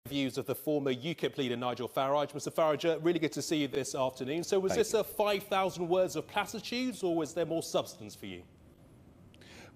Views of the former UKIP leader Nigel Farage. Mr Farage, really good to see you this afternoon. So was this a 5,000 words of platitudes, or was there more substance for you?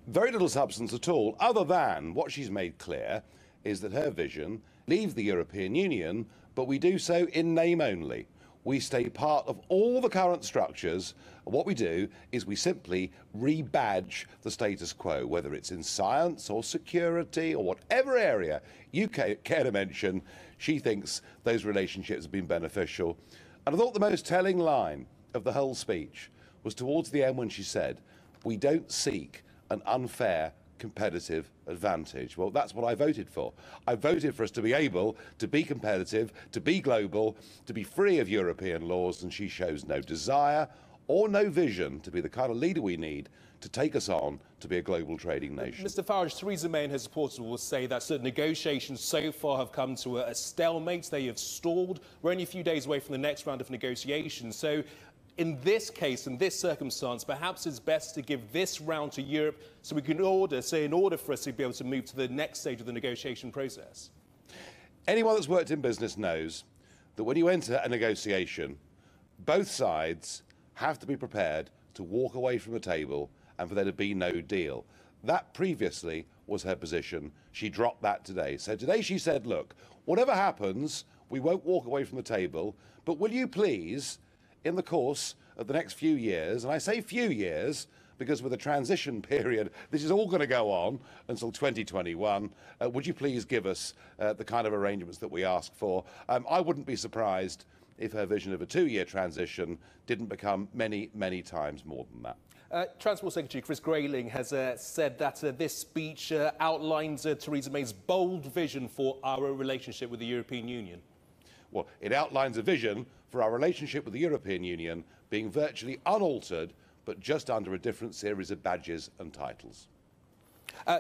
Very little substance at all, other than what she's made clear is that her vision, leave the European Union, but we do so in name only. We stay part of all the current structures. What we do is we simply rebadge the status quo, whether it's in science or security or whatever area you care to mention. She thinks those relationships have been beneficial. And I thought the most telling line of the whole speech was towards the end when she said, "We don't seek an unfair competitive advantage." Well, that's what I voted for. I voted for us to be able to be competitive, to be global, to be free of European laws, and she shows no desire or no vision to be the kind of leader we need to take us on to be a global trading nation. Mr Farage, Theresa May and her supporters will say that certain negotiations so far have come to a stalemate. They have stalled. We're only a few days away from the next round of negotiations. So in this case, in this circumstance, perhaps it's best to give this round to Europe so we can in order for us to be able to move to the next stage of the negotiation process. Anyone that's worked in business knows that when you enter a negotiation, both sides have to be prepared to walk away from the table and for there to be no deal. That previously was her position. She dropped that today. So today she said, look, whatever happens, we won't walk away from the table, but will you please, in the course of the next few years, and I say few years because with a transition period, this is all going to go on until 2021, would you please give us the kind of arrangements that we ask for? I wouldn't be surprised if her vision of a 2-year transition didn't become many, many times more than that. Transport Secretary Chris Grayling has said that this speech outlines Theresa May's bold vision for our relationship with the European Union. Well, it outlines a vision for our relationship with the European Union being virtually unaltered, but just under a different series of badges and titles.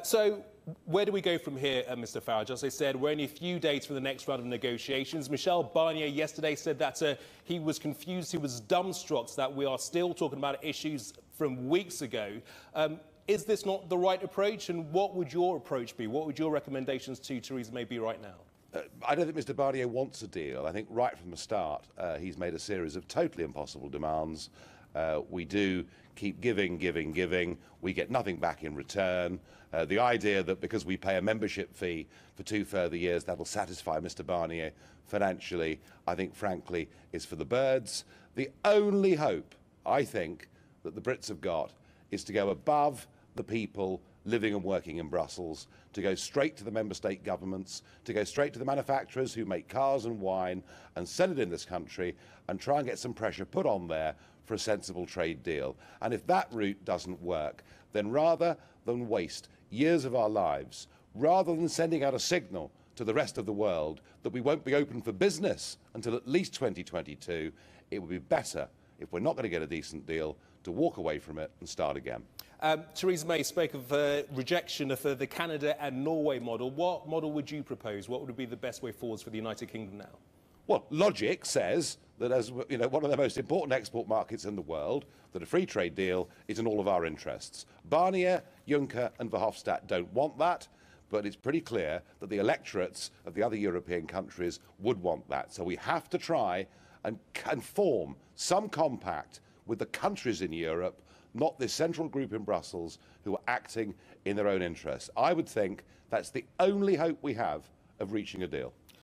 So where do we go from here, Mr Farage? As I said, we're only a few days from the next round of negotiations. Michel Barnier yesterday said that he was confused, he was dumbstruck that we are still talking about issues from weeks ago. Is this not the right approach? And what would your approach be? What would your recommendations to Theresa May be right now? I don't think Mr Barnier wants a deal. I think right from the start he's made a series of totally impossible demands. We do keep giving. We get nothing back in return. The idea that because we pay a membership fee for 2 further years, that'll satisfy Mr Barnier financially, I think, frankly, is for the birds. The only hope, I think, that the Brits have got is to go above the people living and working in Brussels, to go straight to the member state governments, to go straight to the manufacturers who make cars and wine and sell it in this country, and try and get some pressure put on there for a sensible trade deal. And if that route doesn't work, then rather than waste years of our lives, rather than sending out a signal to the rest of the world that we won't be open for business until at least 2022, it would be better, if we're not going to get a decent deal, to walk away from it and start again. Theresa May spoke of rejection of the Canada and Norway model. What model would you propose? What would be the best way forwards for the United Kingdom now? Well, logic says that as one of the most important export markets in the world, that a free trade deal is in all of our interests. Barnier, Juncker and Verhofstadt don't want that, but it's pretty clear that the electorates of the other European countries would want that. So we have to try and form some compact with the countries in Europe, not this central group in Brussels who are acting in their own interests. I would think that's the only hope we have of reaching a deal.